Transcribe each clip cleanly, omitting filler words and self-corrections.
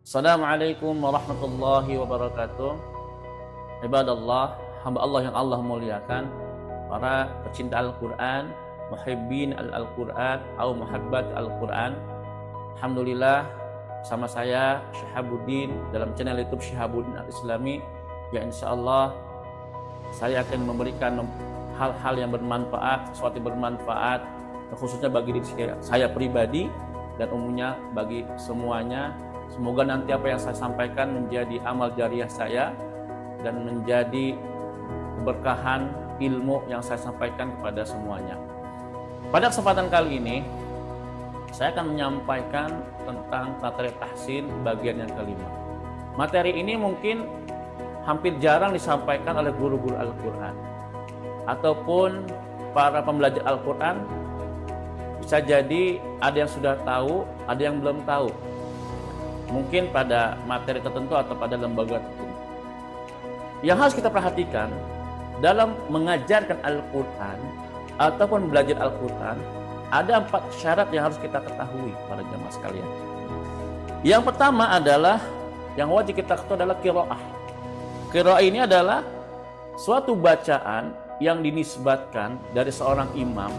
Assalamualaikum warahmatullahi wabarakatuh. Ibadallah, hamba Allah yang Allah muliakan, para pecinta Al-Quran, muhibbin Al-Quran atau muhabbat Al-Quran. Alhamdulillah, sama saya Syihabuddin dalam channel YouTube Syihabuddin Al-Islami, ya insyaallah saya akan memberikan hal-hal yang bermanfaat, sesuatu yang bermanfaat, khususnya bagi diri saya pribadi dan umumnya bagi semuanya. Semoga nanti apa yang saya sampaikan menjadi amal jariah saya dan menjadi keberkahan ilmu yang saya sampaikan kepada semuanya. Pada kesempatan kali ini, saya akan menyampaikan tentang materi tahsin bagian yang kelima. Materi ini mungkin hampir jarang disampaikan oleh guru-guru Al-Quran ataupun para pembelajar Al-Quran. Bisa jadi ada yang sudah tahu, ada yang belum tahu. Mungkin pada materi tertentu atau pada lembaga tertentu. Yang harus kita perhatikan dalam mengajarkan Al-Quran ataupun belajar Al-Quran, ada 4 syarat yang harus kita ketahui para jamaah sekalian. Yang pertama adalah, yang wajib kita ketahui adalah qiraah. Qiraah ini adalah suatu bacaan yang dinisbatkan dari seorang imam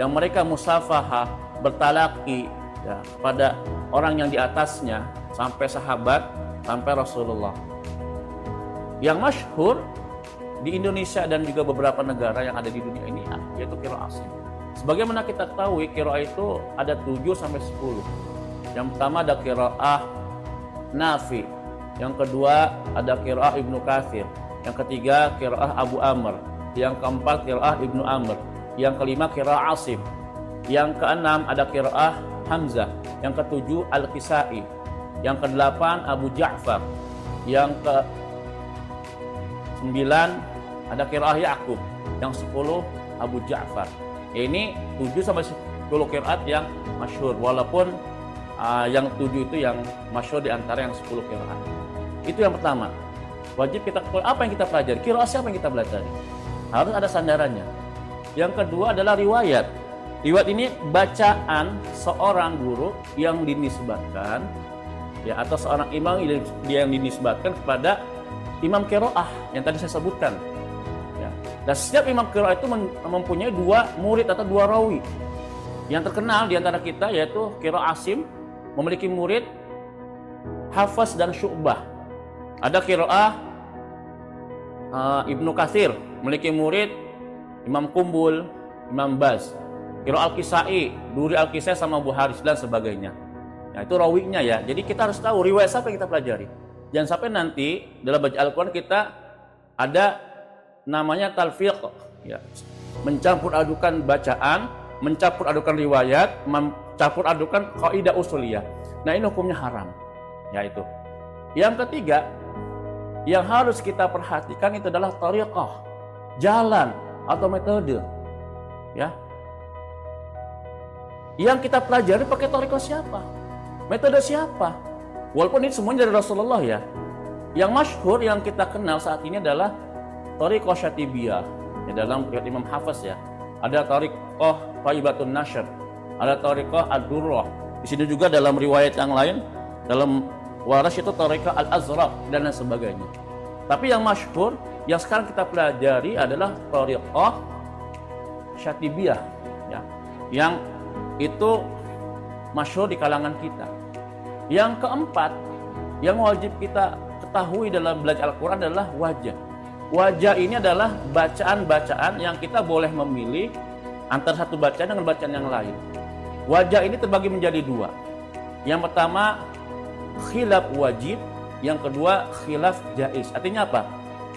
yang mereka musafahah, bertalaki ya, pada orang yang di atasnya, sampai sahabat, sampai Rasulullah. Yang masyhur di Indonesia dan juga beberapa negara yang ada di dunia ini yaitu qiraah asim. Sebagaimana kita ketahui, qiraah itu ada 7 sampai 10. Yang pertama ada qiraah Nafi, yang kedua ada qiraah Ibnu Katsir, yang ketiga qiraah Abu Amr, yang keempat qiraah Ibnu Amr, yang kelima qiraah Asim, yang keenam ada qiraah Hamzah, yang ketujuh Al-Kisai, yang kedelapan Abu Ja'far, yang ke-9 ada qiraah Ya'qub, yang 10 Abu Ja'far. Ini 7 sampai 10 qiraat yang masyhur, walaupun yang 7 itu yang masyhur di antara yang 10 qiraat. Itu yang pertama. Wajib kita ketahui apa yang kita pelajari, qiraat siapa yang kita pelajari. Harus ada sandarannya. Yang kedua adalah riwayat. Riwayat ini bacaan seorang guru yang dinisbatkan ya, atau seorang imam yang dinisbatkan kepada imam qiraah yang tadi saya sebutkan ya. Dan setiap imam qiraah itu mempunyai 2 murid atau 2 rawi. Yang terkenal di antara kita yaitu qiraah Asim memiliki murid Hafs dan Syu'bah. Ada qiraah Ibnu Katsir memiliki murid Imam Kumbul, Imam Baz. Qiraah Al-Kisai, Duri Al-Kisai sama Abu Haris dan sebagainya. Nah, itu rawinya ya. Jadi kita harus tahu riwayat siapa yang kita pelajari. Jangan sampai nanti dalam baca Al-Quran kita ada namanya talfiq ya. Mencampur adukan bacaan, mencampur adukan riwayat, mencampur adukan kaidah usuliyah. Nah, ini hukumnya haram. Ya itu. Yang ketiga yang harus kita perhatikan itu adalah thariqah, jalan atau metode. Ya. Yang kita pelajari pakai thariqah siapa? Metode siapa? Walaupun ini semuanya dari Rasulullah ya. Yang masyhur yang kita kenal saat ini adalah thariqah Syatibiyah. Ya, dalam riwayat Imam Hafiz ya. Ada thariqah Thaibatun Nashr, ada thariqah Ad-Durrah. Di sini juga dalam riwayat yang lain, dalam Waras itu thariqah Al-Azraq dan lain sebagainya. Tapi yang masyhur yang sekarang kita pelajari adalah thariqah Syatibiyah ya. Yang itu masyhur di kalangan kita. Yang keempat yang wajib kita ketahui dalam belajar Al-Quran adalah wajah. Wajah ini adalah bacaan-bacaan yang kita boleh memilih antara satu bacaan dengan bacaan yang lain. Wajah ini terbagi menjadi 2. Yang pertama khilaf wajib, yang kedua khilaf jaiz. Artinya apa?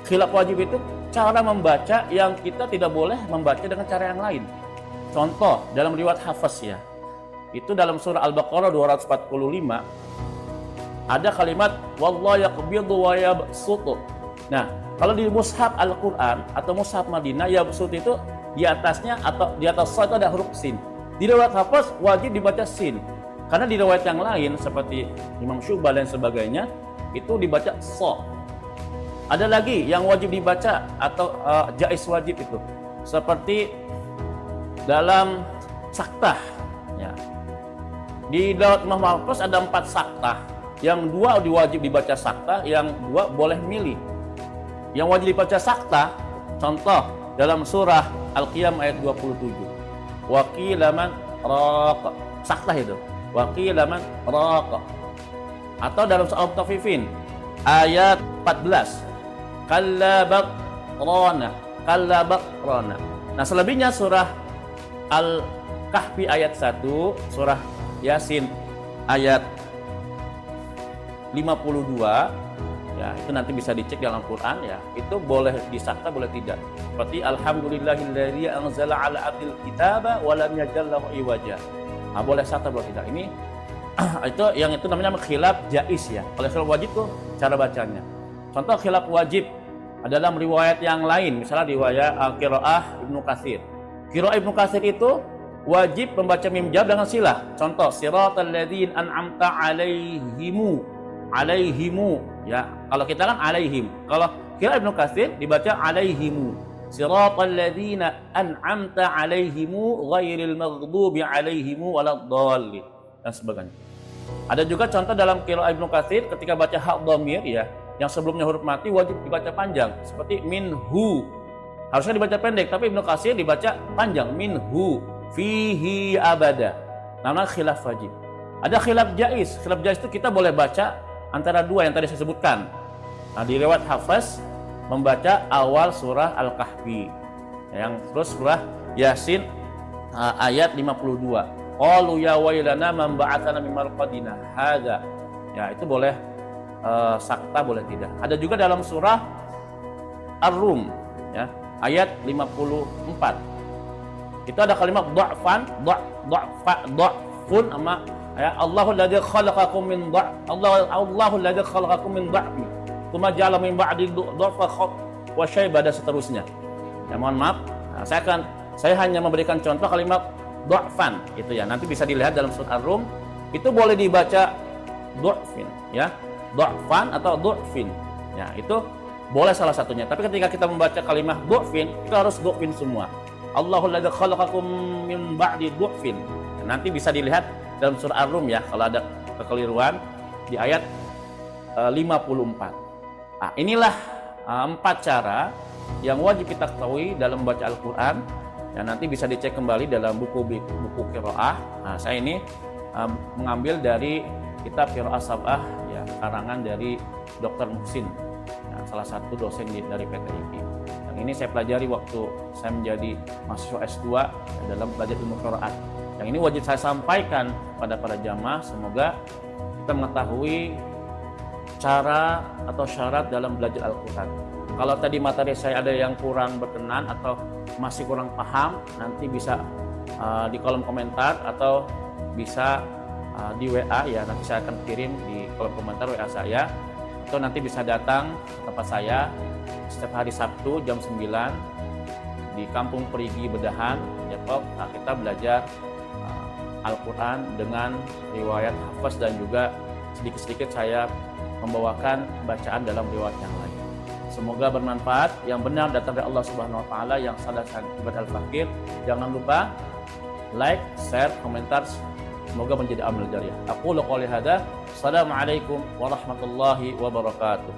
Khilaf wajib itu cara membaca yang kita tidak boleh membaca dengan cara yang lain. Contoh dalam riwayat Hafiz ya. Itu dalam surah Al-Baqarah 245 ada kalimat wallahu yaqbidu wa yabsutu. Nah, kalau di mushaf Al-Qur'an atau mushaf Madinah yabsut itu di atasnya atau di atas sa itu ada huruf sin. Di riwayat Hafiz wajib dibaca sin. Karena di riwayat yang lain seperti Imam Syu'bah dan sebagainya itu dibaca sa. Ada lagi yang wajib dibaca atau jaiz wajib itu seperti dalam saktah ya. Di Daud Imam Hafiz ada 4 saktah. Yang dua diwajib dibaca sakta, yang dua boleh milih. Yang wajib dibaca sakta, contoh dalam surah Al-Qiyamah ayat 27. Wa qila man raqa. Sakta itu. Wa qila man raqa. Atau dalam surah Al-Mutaffifin ayat 14. Kalla baqrana. Kalla baqrana. Nah, selebihnya surah Al-Kahfi ayat 1, surah Yasin ayat 52, ya itu nanti bisa dicek dalam Quran ya, itu boleh disakta boleh tidak. Seperti alhamdulillahilladzi anzala ala abdil kitaba wa lam yaj'al lahu iwaja. Nah, boleh sakta boleh tidak. Ini itu namanya khilaf jaiz ya. Kalau khilaf wajib tuh cara bacanya. Contoh khilaf wajib adalah riwayat yang lain, misalnya riwayat Qiraah Ibnu Katsir. Qiraah Ibnu Katsir itu wajib membaca mim jab dengan silah. Contoh siratal ladzina an'amta alaihimu ya. Kalau kita kan alaihim. Kalau qiraah Ibnu Katsir dibaca alaihimu. Siratal ladzina an'amta alaihimu ghairil maghdubi alaihimu waladdallin dan sebagainya. Ada juga contoh dalam qiraah Ibnu Katsir ketika baca hak dhamir ya, yang sebelumnya huruf mati wajib dibaca panjang seperti minhu. Harusnya dibaca pendek, tapi Ibnu Katsir dibaca panjang minhu fihi abada. Namanya khilaf wajib. Ada khilaf jaiz. Khilaf jaiz itu kita boleh baca antara dua yang tadi saya sebutkan. Nah, di riwayat Hafs membaca awal surah Al-Kahfi. Yang terus surah Yasin ayat 52. Qalu ya wailana man ba'atsana min marqadina hadza. Ya, itu boleh sakta boleh tidak. Ada juga dalam surah Ar-Rum ya, ayat 54. Itu ada kalimat dha'fan, dha'fun sama ya Allahul ladzi khalaqakum min dha'f. Allahul ladzi khalaqakum min dha'fi. Tsumma ja'ala min ba'di dha'fa wa syaiba dan seterusnya. Ya mohon maaf. Nah, saya hanya memberikan contoh kalimat dha'fan itu ya. Nanti bisa dilihat dalam surah Ar-Rum. Itu boleh dibaca dha'fin ya. Dha'fan atau dha'fin. Ya, itu boleh salah satunya. Tapi ketika kita membaca kalimat dha'fin, kita harus dha'fin semua. Allahul ladzi khalaqakum min ba'di dha'fin. Nanti bisa dilihat dalam surah Ar-Rum ya kalau ada kekeliruan di ayat 54. Nah, inilah 4 cara yang wajib kita ketahui dalam membaca Al-Qur'an. Ya, nanti bisa dicek kembali dalam buku qiraah. Nah, saya ini mengambil dari kitab Qiraah Sab'ah ya, karangan dari Dr. Muhsin. Ya, salah satu dosen dari PTIP. Yang ini saya pelajari waktu saya menjadi mahasiswa S2 dalam belajar ilmu qiraat. Yang ini wajib saya sampaikan pada para jamaah, semoga kita mengetahui cara atau syarat dalam belajar Al-Quran. Kalau tadi materi saya ada yang kurang berkenan atau masih kurang paham, nanti bisa di kolom komentar atau bisa di WA ya, nanti saya akan kirim di kolom komentar WA saya, atau nanti bisa datang ke tempat saya setiap hari Sabtu jam 9 di Kampung Perigi Bedahan, Depok. Nah, kita belajar Al-Quran dengan riwayat Hafs dan juga sedikit-sedikit saya membawakan bacaan dalam riwayat yang lain. Semoga bermanfaat. Yang benar datang dari Allah Subhanahu wa taala, yang salah akibat al-fakir. Jangan lupa like, share, komentar. Semoga menjadi amal jariah. Aqulu qouli hadza. Assalamualaikum warahmatullahi wabarakatuh.